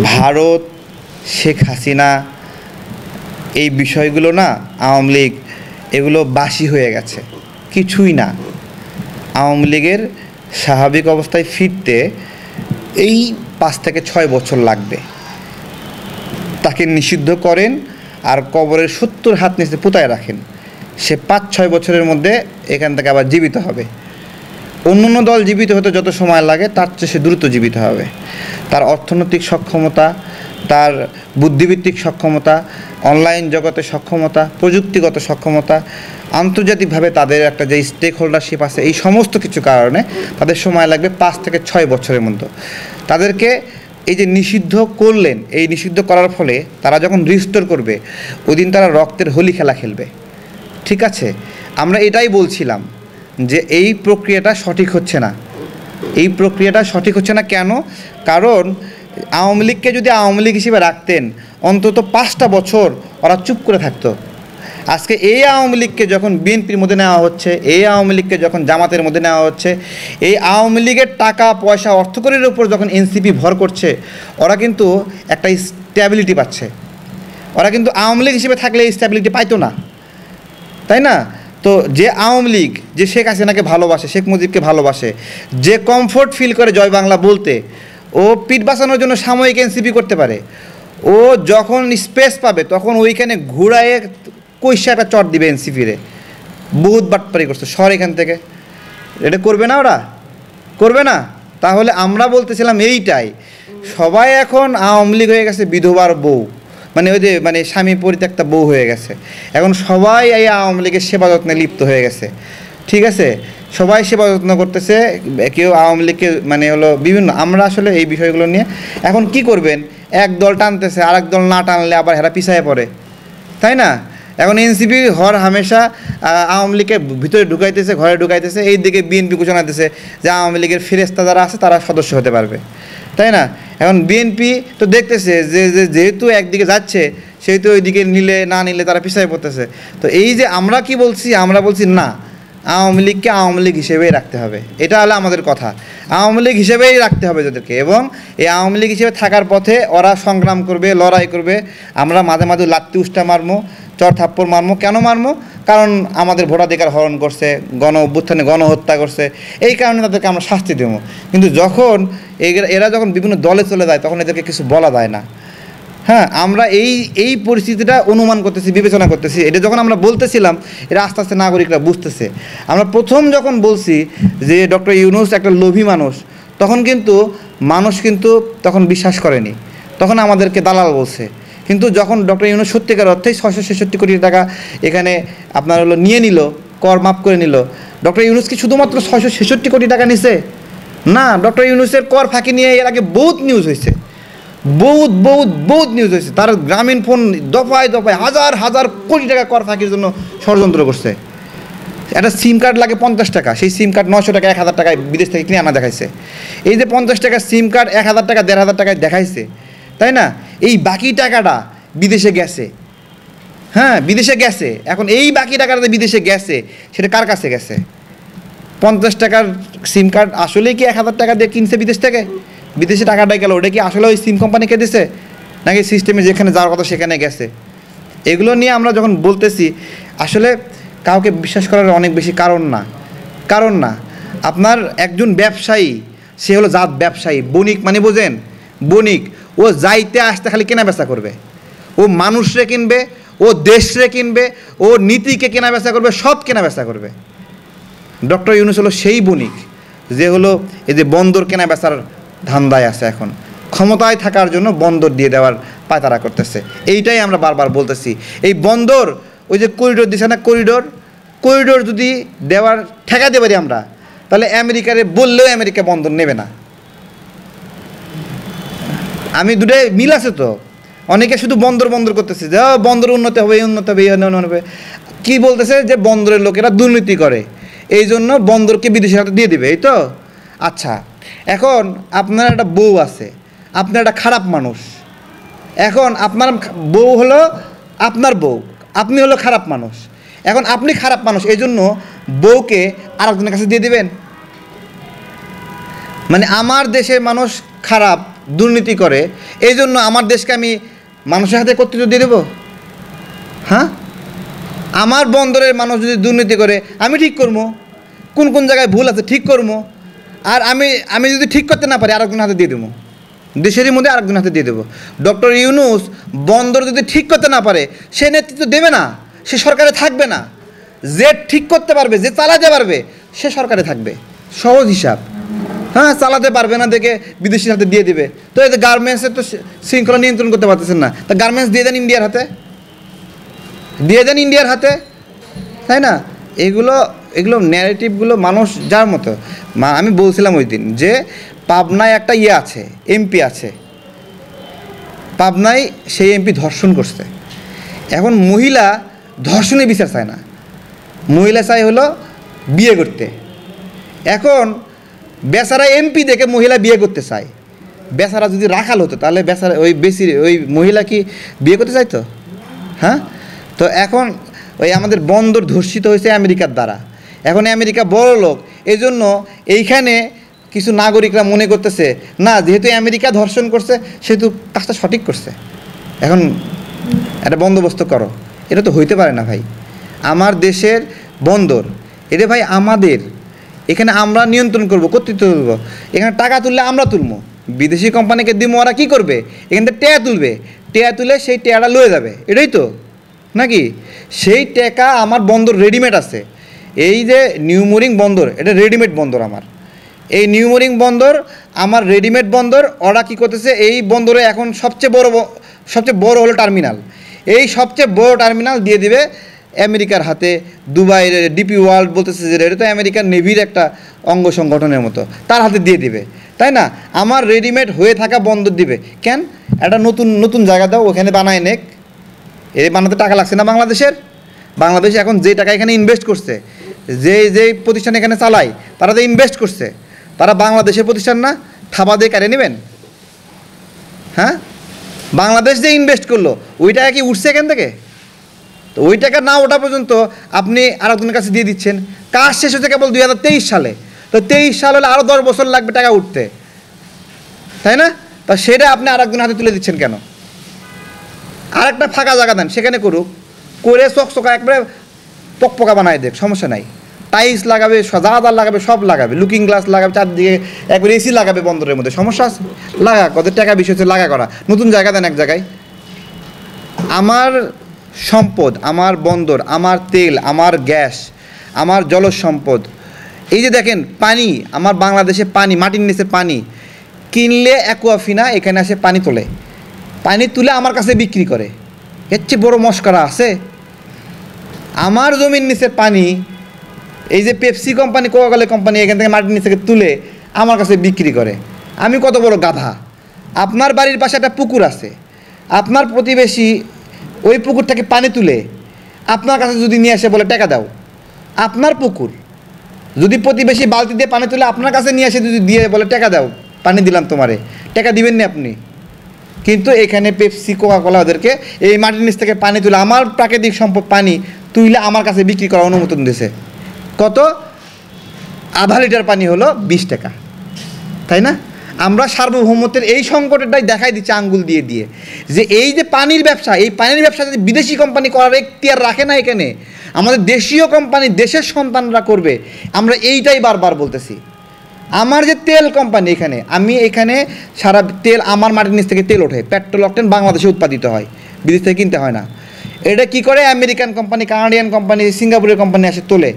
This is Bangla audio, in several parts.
ভারত, শেখ হাসিনা, এই বিষয়গুলো না, আওয়ামী লীগ এগুলো বাসি হয়ে গেছে, কিছুই না। আওয়ামী লীগের স্বাভাবিক অবস্থায় ফিরতে এই 5 থেকে 6 বছর লাগবে। তাকে নিষিদ্ধ করেন আর কবরের 70 হাত নিচে পুঁতায় রাখেন, সে 5-6 বছরের মধ্যে এখান থেকে আবার জীবিত হবে। অন্য দল জীবিত হতে যত সময় লাগে তার চেয়ে সে দ্রুত জীবিত হবে। তার অর্থনৈতিক সক্ষমতা, তার বুদ্ধিভিত্তিক সক্ষমতা, অনলাইন জগতের সক্ষমতা, প্রযুক্তিগত সক্ষমতা, আন্তর্জাতিকভাবে তাদের একটা যে স্টেক হোল্ডারশিপ আছে, এই সমস্ত কিছু কারণে তাদের সময় লাগবে 5 থেকে 6 বছরের মধ্যে। তাদেরকে এই যে নিষিদ্ধ করলেন, এই নিষিদ্ধ করার ফলে তারা যখন রিস্টোর করবে ওই দিন তারা রক্তের হোলি খেলা খেলবে। ঠিক আছে, আমরা এটাই বলছিলাম যে এই প্রক্রিয়াটা সঠিক হচ্ছে না। এই প্রক্রিয়াটা সঠিক হচ্ছে না কেন? কারণ আওয়ামী লীগকে যদি আওয়ামী লীগ হিসেবে রাখতেন অন্তত 5টা বছর ওরা চুপ করে থাকতো। আজকে এই আওয়ামী লীগকে যখন বিএনপির মধ্যে নেওয়া হচ্ছে, এই আওয়ামী লীগকে যখন জামাতের মধ্যে নেওয়া হচ্ছে, এই আওয়ামী লীগের টাকা পয়সা অর্থকরীর উপর যখন এনসিপি ভর করছে, ওরা কিন্তু একটা স্ট্যাবিলিটি পাচ্ছে। ওরা কিন্তু আওয়ামী লীগ হিসেবে থাকলে এই স্ট্যাবিলিটি পাইতো না, তাই না? তো যে আওয়ামী লীগ যে শেখ হাসিনাকে ভালোবাসে, শেখ মুজিবকে ভালোবাসে, যে কমফোর্ট ফিল করে জয় বাংলা বলতে, ও পিঠ বাঁচানোর জন্য সাময়িক এনসিপি করতে পারে। ও যখন স্পেস পাবে তখন ওইখানে ঘুরায়ে কইসা একটা চট দিবে এনসিপিরে। বহুত বাটপারি করছে, সর এখান থেকে। এটা করবে না, ওরা করবে না। তাহলে আমরা বলতেছিলাম এইটাই, সবাই এখন আওয়ামী লীগ হয়ে গেছে বিধবার বউ, মানে ওই যে মানে স্বামী পরিত্যক্তা বউ হয়ে গেছে। এখন সবাই এই আওয়ামী লীগের সেবা যত্নে লিপ্ত হয়ে গেছে। ঠিক আছে, সবাই সেবা যত্ন করতেছে, কেউ আওয়ামী লীগকে মানে হলো বিভিন্ন। আমরা আসলে এই বিষয়গুলো নিয়ে এখন কি করবেন, এক দল টানতেছে, আরেক দল না টানলে আবার হেরা পিছায় পড়ে, তাই না? এখন এনসিপি হর হামেশা আওয়ামী লীগকে ভিতরে ঢুকাইতেছে, ঘরে ঢুকাইতেছে। এই দিকে বিএনপি ঘোষণা দিতেছে যে আওয়ামী লীগের ফেরেস্তা যারা আছে তারা সদস্য হতে পারবে, তাই না? এখন বিএনপি তো দেখতেছে যে যেহেতু একদিকে যাচ্ছে, সেহেতু ওইদিকে নিলে না নিলে তারা পিছায় পড়তেছে। তো এই যে আমরা কি বলছি, আমরা বলছি না, আওয়ামী লীগকে আওয়ামী লীগ হিসেবেই রাখতে হবে। এটা হলো আমাদের কথা, আওয়ামী লীগ হিসেবেই রাখতে হবে যাদেরকে। এবং এই আওয়ামী লীগ হিসেবে থাকার পথে ওরা সংগ্রাম করবে, লড়াই করবে। আমরা মাঝে মাঝে লাত্তি উষ্টা মারমো, চর থাপ্পড় মারমো। কেন মারমো? কারণ আমাদের ভোটাধিকার হরণ করছে, গণ অভ্যুত্থানে গণহত্যা করছে, এই কারণে তাদেরকে আমরা শাস্তি দেবো। কিন্তু যখন এরা যখন বিভিন্ন দলে চলে যায় তখন এদেরকে কিছু বলা যায় না। হ্যাঁ, আমরা এই পরিস্থিতিটা অনুমান করতেছি, বিবেচনা করতেছি। এটা যখন আমরা বলতেছিলাম, এটা আস্তে আস্তে নাগরিকরা বুঝতেছে। আমরা প্রথম যখন বলছি যে ডক্টর ইউনূস একটা লোভী মানুষ, তখন কিন্তু মানুষ কিন্তু তখন বিশ্বাস করেনি, তখন আমাদেরকে দালাল বলছে। কিন্তু যখন ডক্টর ইউনূস সত্যিকার অর্থেই 666 কোটি টাকা এখানে আপনার হলো নিয়ে নিল, কর মাফ করে নিল। ডক্টর ইউনূস কি শুধুমাত্র 666 কোটি টাকা নিছে? না, ডক্টর ইউনূসের কর ফাঁকি নিয়ে এর আগে বহুত নিউজ হয়েছে, বহুত নিউজ হয়েছে। তার গ্রামীণ ফোন দফায় দফায় হাজার হাজার কোটি টাকা কর ফাঁকির জন্য ষড়যন্ত্র করছে। একটা সিম কার্ড লাগে 50 টাকা, সেই সিম কার্ড 900 টাকা 1000 টাকায় বিদেশ থেকে কিনে আনা দেখাইছে। এই যে 50 টাকার সিম কার্ড 1000 টাকা 1500 টাকায় দেখাইছে, তাই না? এই বাকি টাকাটা বিদেশে গেছে। হ্যাঁ, বিদেশে গেছে। এখন এই বাকি টাকাটা বিদেশে গেছে, সেটা কার কাছে গেছে? 50 টাকার সিম কার্ড আসলেই কি 1000 টাকা দিয়ে কিনছে বিদেশ থেকে? বিদেশে টাকাটা গেল, ওটা কি আসলে ওই সিম কোম্পানিকে দিছে, নাকি সিস্টেমে যেখানে যাওয়ার কথা সেখানে গেছে? এগুলো নিয়ে আমরা যখন বলতেছি, আসলে কাউকে বিশ্বাস করার অনেক বেশি কারণ না। আপনার একজন ব্যবসায়ী, সে হলো জাত ব্যবসায়ী, বণিক মানে বোঝেন, বণিক। ও যাইতে আসতে খালি কেনা বেচা করবে, ও মানুষরে কিনবে, ও দেশরে কিনবে, ও নীতিকে কেনা বেচা করবে, সব কেনা বেচা করবে। ডক্টর ইউনূস হলো সেই বণিক যে হলো এই যে বন্দর কেনা বেচার ধান্দায় আছে। এখন ক্ষমতায় থাকার জন্য বন্দর দিয়ে দেওয়ার পায়তারা করতেছে। এইটাই আমরা বারবার বলতেছি। এই বন্দর, ওই যে করিডোর দিছে না, করিডোর যদি দেওয়ার ঠেকাতে পারি আমরা, তাহলে আমেরিকারে বললেও আমেরিকা বন্দর নেবে না। আমি দুটাই মিল আছে তো। অনেকে শুধু বন্দর করতেছে যে বন্দর উন্নতি হবে, এই উন্নতি হবে, এই উন্নয়ন হবে। কী বলতেছে? যে বন্দরের লোকেরা দুর্নীতি করে, এই জন্য বন্দরকে বিদেশের হাতে দিয়ে দিবে, এই তো। আচ্ছা, এখন আপনার একটা বউ আছে, আপনার একটা খারাপ মানুষ। এখন আপনার বউ হলো আপনার বউ, আপনি হলো খারাপ মানুষ। এখন আপনি খারাপ মানুষ, এই জন্য বউকে আরেকজনের কাছে দিয়ে দিবেন? মানে আমার দেশের মানুষ খারাপ, দুর্নীতি করে, এই জন্য আমার দেশকে আমি মানুষের হাতে কর্তৃত্ব দিয়ে দেবো? হ্যাঁ, আমার বন্দরের মানুষ যদি দুর্নীতি করে আমি ঠিক করবো, কোন কোন জায়গায় ভুল আছে ঠিক করবো, আর আমি যদি ঠিক করতে না পারি আরেকজনের হাতে দিয়ে দেবো, দেশেরই মধ্যে আরেকজনের হাতে দিয়ে দেবো। ডক্টর ইউনূস বন্দর যদি ঠিক করতে না পারে সে নেতৃত্ব দেবে না, সে সরকারে থাকবে না। যে ঠিক করতে পারবে, যে চালাতে পারবে সে সরকারে থাকবে, সহজ হিসাব। হ্যাঁ, চালাতে পারবে না দেখে বিদেশির হাতে দিয়ে দেবে। তো এই যে গার্মেন্টসের তো শৃঙ্খলা নিয়ন্ত্রণ করতে পারতেছেন না, তা গার্মেন্টস দিয়ে দেন ইন্ডিয়ার হাতে, দিয়ে দেন ইন্ডিয়ার হাতে, তাই না? এগুলো ন্যারেটিভগুলো মানুষ যার মতো। আমি বলছিলাম ওই দিন যে পাবনায় একটা আছে, এমপি আছে পাবনায়, সেই এমপি ধর্ষণ করছে। এখন মহিলা ধর্ষণে বিচার চায় না, মহিলা চায় হলো বিয়ে করতে। এখন বেচারা এমপি দেখে মহিলা বিয়ে করতে চায়। বেচারা যদি রাখাল হতো তাহলে বেচারা ওই মহিলা কি বিয়ে করতে চাইতো? হ্যাঁ, তো এখন আমাদের বন্দর ধর্ষিত হয়েছে আমেরিকার দ্বারা। এখন আমেরিকা বড় লোক, এই জন্য এইখানে কিছু নাগরিকরা মনে করতেছে না, যেহেতু আমেরিকা ধর্ষণ করছে সেহেতু কাজটা সঠিক করছে, এখন একটা বন্দোবস্ত করো। এটা তো হইতে পারে না ভাই। আমার দেশের বন্দর, এটা ভাই আমাদের, এখানে আমরা নিয়ন্ত্রণ করব, কর্তৃত্ব তুলব। এখানে টাকা তুললে আমরা তুলবো, বিদেশি কোম্পানিকে দিব, ওরা কী করবে? এখান থেকে টেয়া তুলবে, টেয়া তুলে সেই টেয়াটা লয়ে যাবে, এটাই তো নাকি? সেই টাকা আমার বন্দর রেডিমেড আছে। এই যে নিউমোরিং বন্দর, এটা রেডিমেড বন্দর আমার। এই নিউমোরিং বন্দর আমার রেডিমেড বন্দর। ওরা কী করতেছে, এই বন্দরে এখন সবচেয়ে বড় হলো টার্মিনাল। এই সবচেয়ে বড় টার্মিনাল দিয়ে দিবে আমেরিকার হাতে। দুবাইয়ের ডিপি ওয়ার্ল্ড বলতেছে যে এটা তো আমেরিকার নেভির একটা অঙ্গ সংগঠনের মতো, তার হাতে দিয়ে দিবে, তাই না? আমার রেডিমেড হয়ে থাকা বন্দর দিবে কেন? একটা নতুন জায়গা দাও, ওখানে বানায় নেক। এই বানাতে টাকা লাগছে না বাংলাদেশ এখন যে টাকা এখানে ইনভেস্ট করছে, যেই প্রতিষ্ঠান এখানে চালায়, তারা যে ইনভেস্ট করছে, তারা বাংলাদেশের প্রতিষ্ঠান না? থাবা দিয়ে কেড়ে নেবেন? হ্যাঁ, বাংলাদেশ যে ইনভেস্ট করলো ওই টাকা কি উঠছে এখান থেকে? তো ওই টাকা না ওঠা পর্যন্ত আপনি আরেকজনের কাছে দিয়ে দিচ্ছেন। কাজ শেষ হচ্ছে কেবল 2023 সালে, তো 23 সাল হলে আরও 10 বছর লাগবে টাকা উঠতে, তাই না? তা সেটা আপনি আরেকজনের হাতে তুলে দিচ্ছেন কেন? আরেকটা ফাঁকা জায়গা দেন, সেখানে করুক, করে চকচকা একবারে পকপকা বানায় দেখ, সমস্যা নাই। টাইলস লাগাবে, যা লাগাবে সব লাগাবে, লুকিং গ্লাস লাগাবে, চারদিকে একবার এসি লাগাবে বন্দরের মধ্যে, সমস্যা আছে? লাগা, কত টাকা বিষয় হচ্ছে লাগা করা। নতুন জায়গা দেন এক জায়গায়। আমার সম্পদ, আমার বন্দর, আমার তেল, আমার গ্যাস, আমার জলজ সম্পদ, এই যে দেখেন পানি, আমার বাংলাদেশে পানি, মাটির নিচে পানি কিনলে অ্যাকুয়াফিনা এখানে আসে পানি তোলে, পানি তুলে আমার কাছে বিক্রি করে। এর চেয়ে বড় মস্করা আছে? আমার জমির নিচের পানি, এই যে পেপসি কোম্পানি, কোকাকোলা কোম্পানি এখান থেকে মাটির নিচ থেকে তুলে আমার কাছে বিক্রি করে। আমি কত বড় গাধা? আপনার বাড়ির পাশে একটা পুকুর আছে, আপনার প্রতিবেশী ওই পুকুর থেকে পানি তুলে আপনার কাছে যদি নিয়ে এসে বলে টাকা দাও, আপনার পুকুর, যদি প্রতিবেশী বালতি দিয়ে পানি তুলে আপনার কাছে নিয়ে এসে যদি দিয়ে বলে টাকা দাও, পানি দিলাম তোমারে, টাকা দিবেন না আপনি? কিন্তু এখানে পেপসি, কোকাকোলা ওদেরকে এই মাটির নিচ থেকে পানি তুলে, আমার প্রাকৃতিক সম্পদ পানি তুলে আমার কাছে বিক্রি করার অনুমোদন দিয়েছে। কত? আধা লিটার পানি হলো 20 টাকা, তাই না? আমরা সার্বভৌমত্বের এই সংকটটাই দেখাই দিচ্ছি আঙ্গুল দিয়ে দিয়ে, যে এই যে পানির ব্যবসা, এই পানির ব্যবসা যদি বিদেশি কোম্পানি করার এখতিয়ার রাখে না, এখানে আমাদের দেশীয় কোম্পানি, দেশের সন্তানরা করবে। আমরা এইটাই বারবার বলতেছি। আমার যে তেল কোম্পানি, আমি এখানে সারা তেল আমার মাটির নিচ থেকে তেল ওঠে, পেট্রোল অকটেন বাংলাদেশে উৎপাদিত হয়, বিদেশ থেকে কিনতে হয় না। এটা কি করে? আমেরিকান কোম্পানি, কানাডিয়ান কোম্পানি, সিঙ্গাপুরের কোম্পানি আসে তোলে,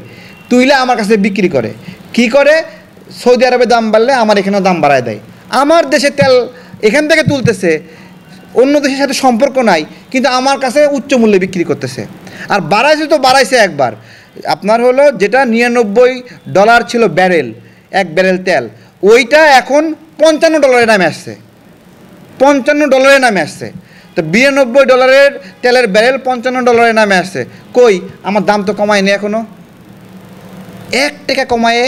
তুইলে আমার কাছে বিক্রি করে। কি করে? সৌদি আরবে দাম বাড়লে আমার এখানেও দাম বাড়ায় দেয়। আমার দেশে তেল এখান থেকে তুলতেছে, অন্য দেশের সাথে সম্পর্ক নাই, কিন্তু আমার কাছে উচ্চ মূল্যে বিক্রি করতেছে। আর বাড়াইছে তো বাড়াইছে একবার, আপনার হলো যেটা $99 ছিল ব্যারেল, এক ব্যারেল তেল, ওইটা এখন $55 নামে আসছে, $55 নামে আসছে। তো $92 তেলের ব্যারেল $55 নামে আসছে। কই, আমার দাম তো কমায়নি এখনও। 1 টাকা কমায়ে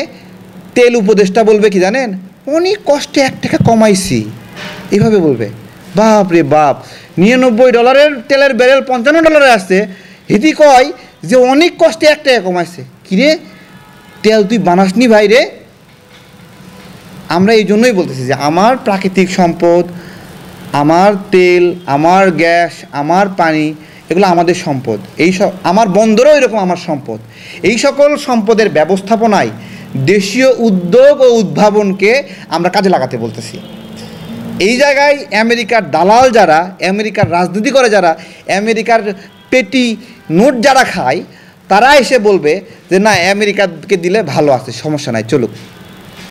তেল উপদেষ্টা বলবে কি জানেন? অনেক কষ্টে 1 টাকা কমাইছি, এইভাবে বলবে। বাপ রে বাপ, $99 তেলের ব্যারেল $55 আসছে, হিদি কয় যে অনেক কষ্টে 1 টাকা কমাইছে। কিরে, তেল তুই বানাসনি ভাই রে? আমরা এই জন্যই বলতেছি যে আমার প্রাকৃতিক সম্পদ, আমার তেল, আমার গ্যাস, আমার পানি, এগুলো আমাদের সম্পদ। আমার বন্দরও এরকম আমার সম্পদ। এই সকল সম্পদের ব্যবস্থাপনায় দেশীয় উদ্যোগ ও উদ্ভাবনকে আমরা কাজে লাগাতে বলতেছি। এই জায়গায় আমেরিকার দালাল যারা, আমেরিকার রাজনীতি করে যারা, আমেরিকার পেটি নোট যারা খায়, তারা এসে বলবে যে না, আমেরিকাকে দিলে ভালো আছে, সমস্যা নাই, চলুক।